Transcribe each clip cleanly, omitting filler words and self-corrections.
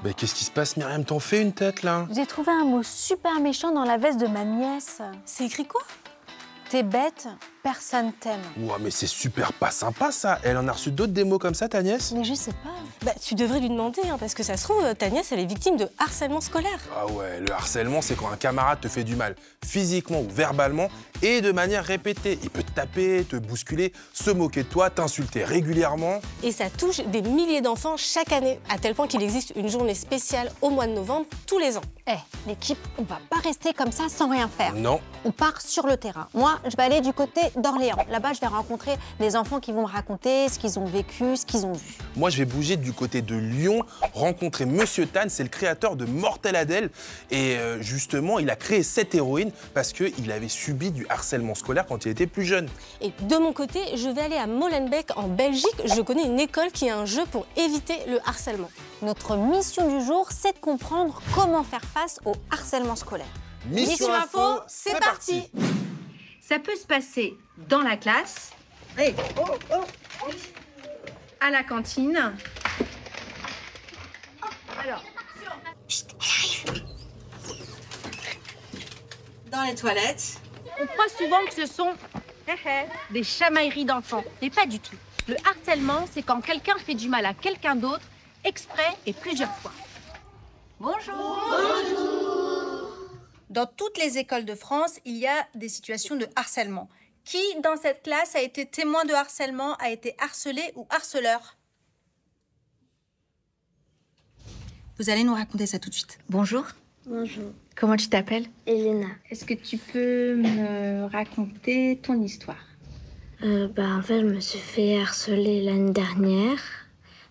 Mais qu'est-ce qui se passe, Myriam? T'en fais une tête, là? J'ai trouvé un mot super méchant dans la veste de ma nièce. C'est écrit quoi? T'es bête, personne t'aime. Ouah, mais c'est super pas sympa, ça. Elle en a reçu d'autres démos comme ça, ta nièce? Mais je sais pas. Bah, tu devrais lui demander, hein, parce que ça se trouve, ta nièce, elle est victime de harcèlement scolaire. Ah ouais, le harcèlement, c'est quand un camarade te fait du mal, physiquement ou verbalement, et de manière répétée. Il peut te taper, te bousculer, se moquer de toi, t'insulter régulièrement. Et ça touche des milliers d'enfants chaque année, à tel point qu'il existe une journée spéciale au mois de novembre, tous les ans. L'équipe, on va pas rester comme ça sans rien faire. Non. On part sur le terrain. Moi, je vais aller du côté d'Orléans. Là-bas, je vais rencontrer des enfants qui vont me raconter ce qu'ils ont vécu, ce qu'ils ont vu. Moi, je vais bouger du côté de Lyon, rencontrer Monsieur Tan, c'est le créateur de Mortel Adèle. Et justement, il a créé cette héroïne parce qu'il avait subi du harcèlement scolaire quand il était plus jeune. Et de mon côté, je vais aller à Molenbeek, en Belgique. Je connais une école qui a un jeu pour éviter le harcèlement. Notre mission du jour, c'est de comprendre comment faire face au harcèlement scolaire. Mission Info, c'est parti. Ça peut se passer dans la classe, à la cantine. Alors, chut, elle arrive. Dans les toilettes. On croit souvent que ce sont des chamailleries d'enfants, mais pas du tout. Le harcèlement, c'est quand quelqu'un fait du mal à quelqu'un d'autre, exprès et plusieurs fois. Bonjour. Bonjour. Dans toutes les écoles de France, il y a des situations de harcèlement. Qui, dans cette classe, a été témoin de harcèlement, a été harcelé ou harceleur? Vous allez nous raconter ça tout de suite. Bonjour. Bonjour, Comment tu t'appelles? Elena. Est-ce que tu peux me raconter ton histoire? En fait, je me suis fait harceler l'année dernière.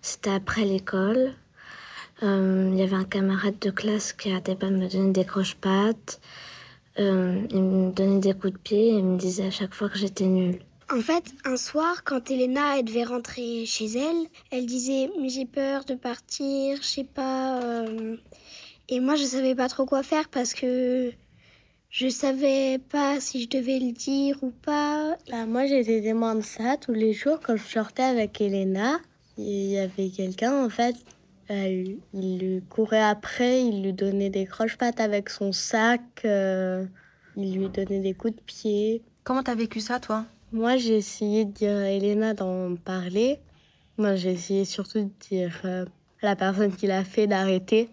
C'était après l'école. Il y avait un camarade de classe qui arrêtait pas de me donner des croche-pattes. Il me donnait des coups de pied et il me disait à chaque fois que j'étais nulle. En fait, un soir, quand Elena elle devait rentrer chez elle, elle disait « mais j'ai peur de partir, je sais pas... Et moi, je savais pas trop quoi faire parce que je savais pas si je devais le dire ou pas. Moi, j'étais témoin de ça tous les jours quand je sortais avec Elena. Il y avait quelqu'un, en fait, il lui courait après, il lui donnait des croche-pattes avec son sac, il lui donnait des coups de pied. Comment t'as vécu ça, toi? Moi, j'ai essayé de dire à Elena d'en parler. Moi, j'ai essayé surtout de dire à la personne qui l'a fait d'arrêter.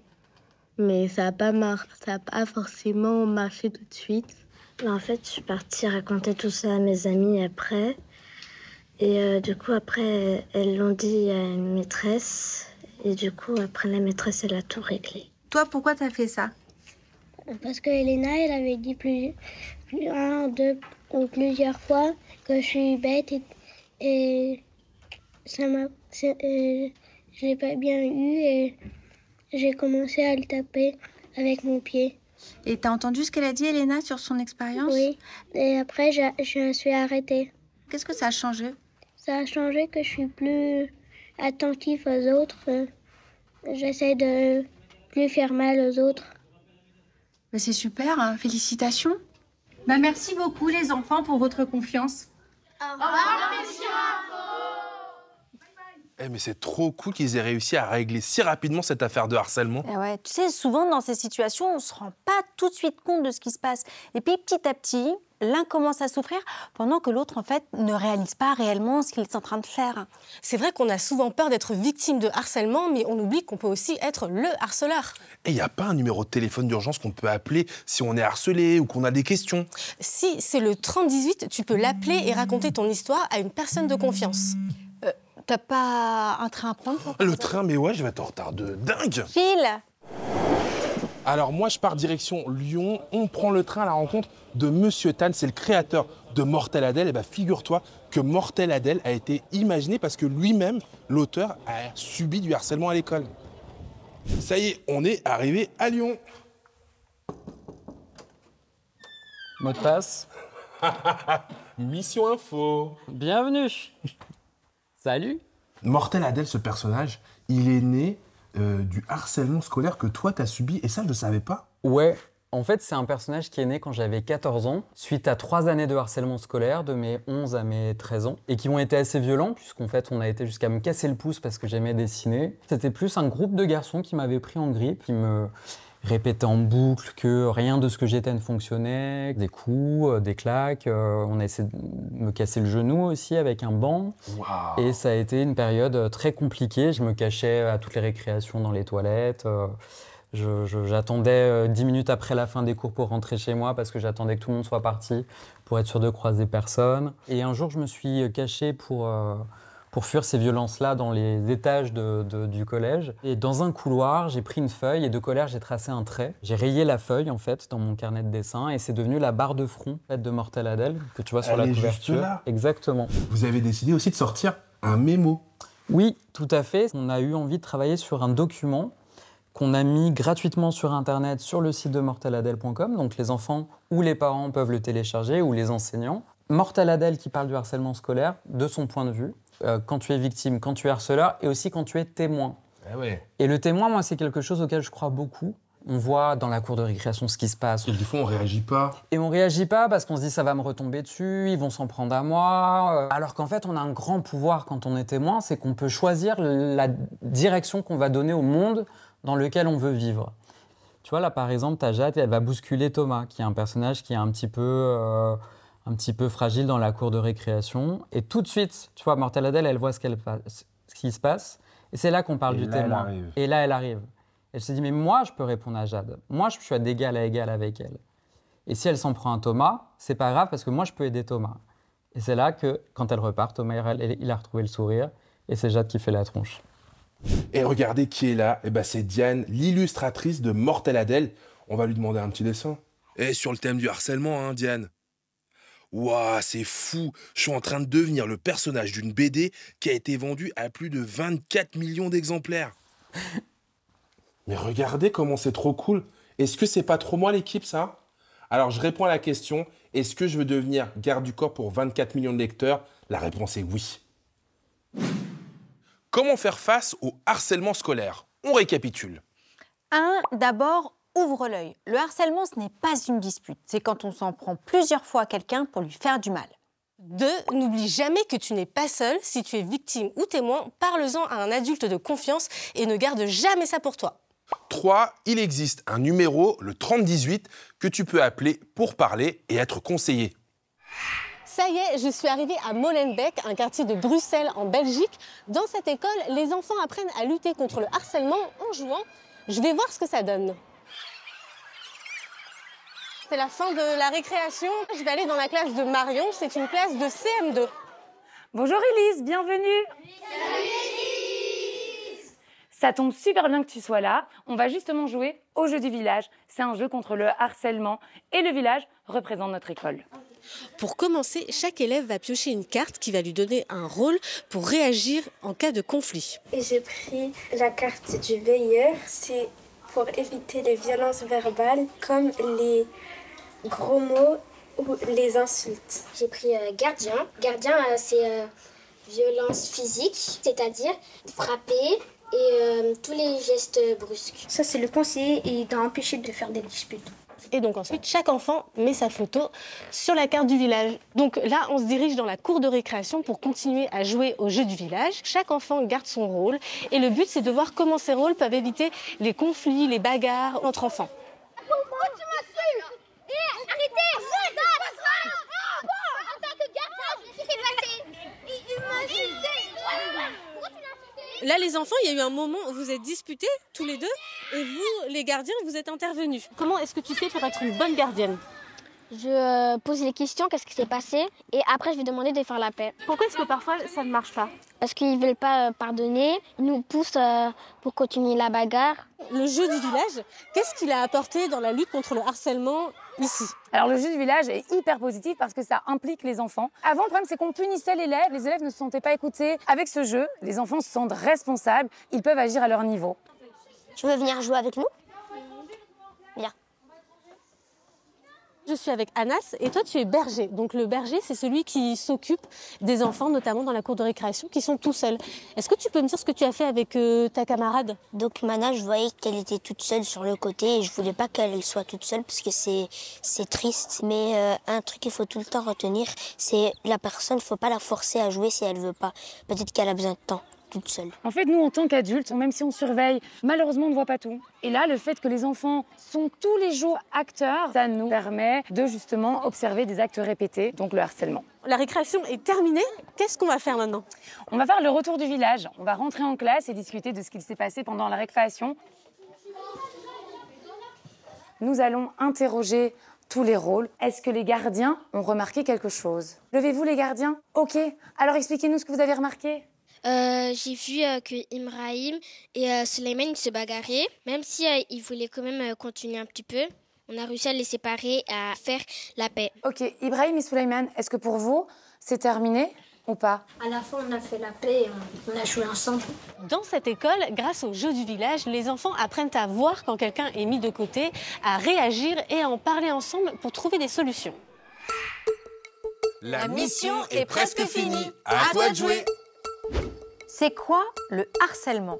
Mais ça n'a pas forcément marché tout de suite. En fait, je suis partie raconter tout ça à mes amis après. Et du coup, après, elles l'ont dit à une maîtresse. Et du coup, après, la maîtresse, elle a tout réglé. Toi, pourquoi t'as fait ça? Parce que Elena, elle avait dit un, deux ou plusieurs fois que je suis bête et ça m'a... je l'ai pas bien eu et j'ai commencé à le taper avec mon pied. Et t'as entendu ce qu'elle a dit, Elena, sur son expérience? Oui, et après, je me suis arrêtée. Qu'est-ce que ça a changé? Ça a changé que je suis plus attentive aux autres. J'essaie de plus faire mal aux autres. Bah, c'est super, hein. Félicitations. Bah, merci beaucoup, les enfants, pour votre confiance. Au revoir, monsieur. Mais c'est trop cool qu'ils aient réussi à régler si rapidement cette affaire de harcèlement. Ouais, tu sais, souvent dans ces situations, on se rend pas tout de suite compte de ce qui se passe. Et puis petit à petit, l'un commence à souffrir pendant que l'autre, en fait, ne réalise pas réellement ce qu'il est en train de faire. C'est vrai qu'on a souvent peur d'être victime de harcèlement, mais on oublie qu'on peut aussi être le harceleur. Et il n'y a pas un numéro de téléphone d'urgence qu'on peut appeler si on est harcelé ou qu'on a des questions? Si c'est le 3018, tu peux l'appeler et raconter ton histoire à une personne de confiance. T'as pas un train à prendre pour... Le train, mais ouais, je vais être en retard de dingue. Phil! Alors moi, je pars direction Lyon. On prend le train à la rencontre de Monsieur Tan, c'est le créateur de Mortel Adèle. Et figure-toi que Mortel Adèle a été imaginé parce que lui-même, l'auteur, a subi du harcèlement à l'école. Ça y est, on est arrivé à Lyon. Mot de passe. Mission Info. Bienvenue. Salut. Mortel Adèle, ce personnage, il est né du harcèlement scolaire que toi, t'as subi. Et ça, je ne savais pas. Ouais, En fait, c'est un personnage qui est né quand j'avais 14 ans, suite à 3 années de harcèlement scolaire, de mes 11 à mes 13 ans, et qui ont été assez violents, puisqu'en fait, on a été jusqu'à me casser le pouce parce que j'aimais dessiner. C'était plus un groupe de garçons qui m'avaient pris en grippe, qui me répétaient en boucle que rien de ce que j'étais ne fonctionnait, des coups, des claques, on a essayé de me casser le genou aussi avec un banc. Wow. Et ça a été une période très compliquée. Je me cachais à toutes les récréations dans les toilettes. J'attendais 10 minutes après la fin des cours pour rentrer chez moi parce que j'attendais que tout le monde soit parti pour être sûr de croiser personne. Et un jour, je me suis caché pour fuir ces violences-là dans les étages du collège. Et dans un couloir, j'ai pris une feuille et de colère, j'ai tracé un trait. J'ai rayé la feuille, en fait, dans mon carnet de dessin et c'est devenu la barre de front de Mortel Adèle que tu vois sur la couverture. Juste là. Exactement. Vous avez décidé aussi de sortir un mémo. Oui, tout à fait. On a eu envie de travailler sur un document qu'on a mis gratuitement sur Internet sur le site de morteladèle.com. Donc les enfants ou les parents peuvent le télécharger ou les enseignants. Mortel Adèle qui parle du harcèlement scolaire de son point de vue. Quand tu es victime, quand tu es harceleur et aussi quand tu es témoin. Ah ouais. Et le témoin, moi, c'est quelque chose auquel je crois beaucoup. On voit dans la cour de récréation ce qui se passe. Et des fois, on réagit pas. Et on réagit pas parce qu'on se dit ça va me retomber dessus, ils vont s'en prendre à moi. Alors qu'en fait, on a un grand pouvoir quand on est témoin, c'est qu'on peut choisir la direction qu'on va donner au monde dans lequel on veut vivre. Tu vois, là, par exemple, ta Jade, elle va bousculer Thomas, qui est un personnage qui est un petit peu fragile dans la cour de récréation. Et tout de suite, tu vois, Mortel Adèle, elle voit ce qui se passe. Et c'est là qu'on parle du témoin. Et là, elle arrive. Elle se dit, mais moi, je peux répondre à Jade. Moi, je suis d'égal à égal avec elle. Et si elle s'en prend à Thomas, c'est pas grave parce que moi, je peux aider Thomas. Et c'est là que, quand elle repart, Thomas, il a retrouvé le sourire. Et c'est Jade qui fait la tronche. Et regardez qui est là. Eh ben, c'est Diane, l'illustratrice de Mortel Adèle. On va lui demander un petit dessin. Et sur le thème du harcèlement, hein, Diane. Ouah, c'est fou. Je suis en train de devenir le personnage d'une BD qui a été vendue à plus de 24 millions d'exemplaires. Mais regardez comment c'est trop cool. Est-ce que c'est pas trop moi l'équipe, ça? Alors, je réponds à la question. Est-ce que je veux devenir garde du corps pour 24 millions de lecteurs? La réponse est oui. Comment faire face au harcèlement scolaire? On récapitule. 1. D'abord, ouvre l'œil. Le harcèlement, ce n'est pas une dispute. C'est quand on s'en prend plusieurs fois à quelqu'un pour lui faire du mal. 2. N'oublie jamais que tu n'es pas seul. Si tu es victime ou témoin, parle-en à un adulte de confiance et ne garde jamais ça pour toi. 3. Il existe un numéro, le 3018, que tu peux appeler pour parler et être conseillé. Ça y est, je suis arrivée à Molenbeek, un quartier de Bruxelles en Belgique. Dans cette école, les enfants apprennent à lutter contre le harcèlement en jouant. Je vais voir ce que ça donne. C'est la fin de la récréation. Je vais aller dans la classe de Marion, c'est une classe de CM2. Bonjour Elise, bienvenue. Salut Elise. Ça tombe super bien que tu sois là. On va justement jouer au jeu du village. C'est un jeu contre le harcèlement et le village représente notre école. Pour commencer, chaque élève va piocher une carte qui va lui donner un rôle pour réagir en cas de conflit. Et j'ai pris la carte du veilleur. C'est pour éviter les violences verbales comme les gros mots ou les insultes. J'ai pris gardien. Gardien, c'est violence physique, c'est-à-dire frapper et tous les gestes brusques. Ça, c'est le conseiller et il doit empêcher de faire des disputes. Et donc ensuite, chaque enfant met sa photo sur la carte du village. Donc là, on se dirige dans la cour de récréation pour continuer à jouer au jeu du village. Chaque enfant garde son rôle et le but, c'est de voir comment ces rôles peuvent éviter les conflits, les bagarres entre enfants. Là, les enfants, il y a eu un moment où vous êtes disputés, tous les deux, et vous, les gardiens, vous êtes intervenus. Comment est-ce que tu fais pour être une bonne gardienne? Je pose les questions, qu'est-ce qui s'est passé, et après je vais demander de faire la paix. Pourquoi est-ce que parfois ça ne marche pas? Parce qu'ils ne veulent pas pardonner, ils nous poussent pour continuer la bagarre. Le jeu du village, qu'est-ce qu'il a apporté dans la lutte contre le harcèlement ici? Alors le jeu du village est hyper positif parce que ça implique les enfants. Avant, le problème, c'est qu'on punissait les élèves ne se sentaient pas écoutés. Avec ce jeu, les enfants se sentent responsables, ils peuvent agir à leur niveau. Tu veux venir jouer avec nous? Viens. Je suis avec Anas et toi tu es berger. Donc le berger c'est celui qui s'occupe des enfants, notamment dans la cour de récréation, qui sont tout seuls. Est-ce que tu peux me dire ce que tu as fait avec ta camarade? Donc Mana, je voyais qu'elle était toute seule sur le côté et je voulais pas qu'elle soit toute seule parce que c'est triste. Mais un truc qu'il faut tout le temps retenir, c'est la personne, faut pas la forcer à jouer si elle veut pas. Peut-être qu'elle a besoin de temps. Toute seule. En fait, nous, en tant qu'adultes, même si on surveille, malheureusement, on ne voit pas tout. Et là, le fait que les enfants sont tous les jours acteurs, ça nous permet de justement observer des actes répétés, donc le harcèlement. La récréation est terminée. Qu'est-ce qu'on va faire maintenant? On va faire le retour du village. On va rentrer en classe et discuter de ce qu'il s'est passé pendant la récréation. Nous allons interroger tous les rôles. Est-ce que les gardiens ont remarqué quelque chose? Levez-vous, les gardiens. OK. Alors, expliquez-nous ce que vous avez remarqué. J'ai vu que Ibrahim et Suleiman se bagarraient. Même si ils voulaient quand même continuer un petit peu, on a réussi à les séparer et à faire la paix. OK, Ibrahim et Suleiman, est-ce que pour vous, c'est terminé ou pas? À la fin, on a fait la paix et on a joué ensemble. Dans cette école, grâce au jeu du village, les enfants apprennent à voir quand quelqu'un est mis de côté, à réagir et à en parler ensemble pour trouver des solutions. La mission est presque finie. À toi de jouer. C'est quoi le harcèlement?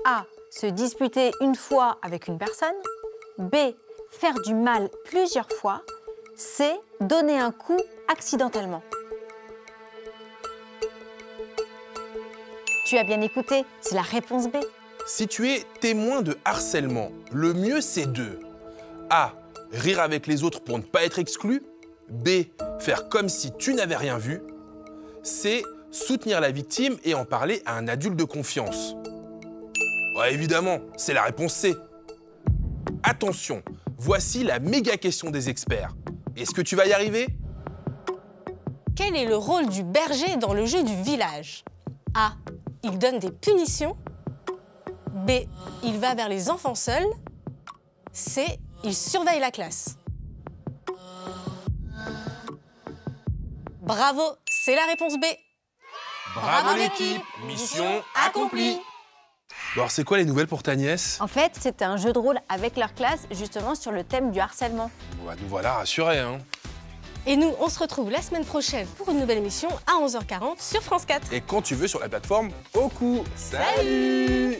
A. Se disputer une fois avec une personne. B. Faire du mal plusieurs fois. C. Donner un coup accidentellement. Tu as bien écouté, c'est la réponse B. Si tu es témoin de harcèlement, le mieux c'est de A. Rire avec les autres pour ne pas être exclu. B. Faire comme si tu n'avais rien vu. C. Soutenir la victime et en parler à un adulte de confiance. Ouais, évidemment, c'est la réponse C. Attention, voici la méga question des experts. Est-ce que tu vas y arriver? Quel est le rôle du berger dans le jeu du village? A. Il donne des punitions. B. Il va vers les enfants seuls. C. Il surveille la classe. Bravo, c'est la réponse B. Bravo l'équipe, mission accomplie. Bon, alors c'est quoi les nouvelles pour ta nièce? En fait, c'était un jeu de rôle avec leur classe, justement sur le thème du harcèlement. Bon, bah, nous voilà rassurés, hein. Et nous, on se retrouve la semaine prochaine pour une nouvelle émission à 11h40 sur France 4. Et quand tu veux sur la plateforme Oku. Salut.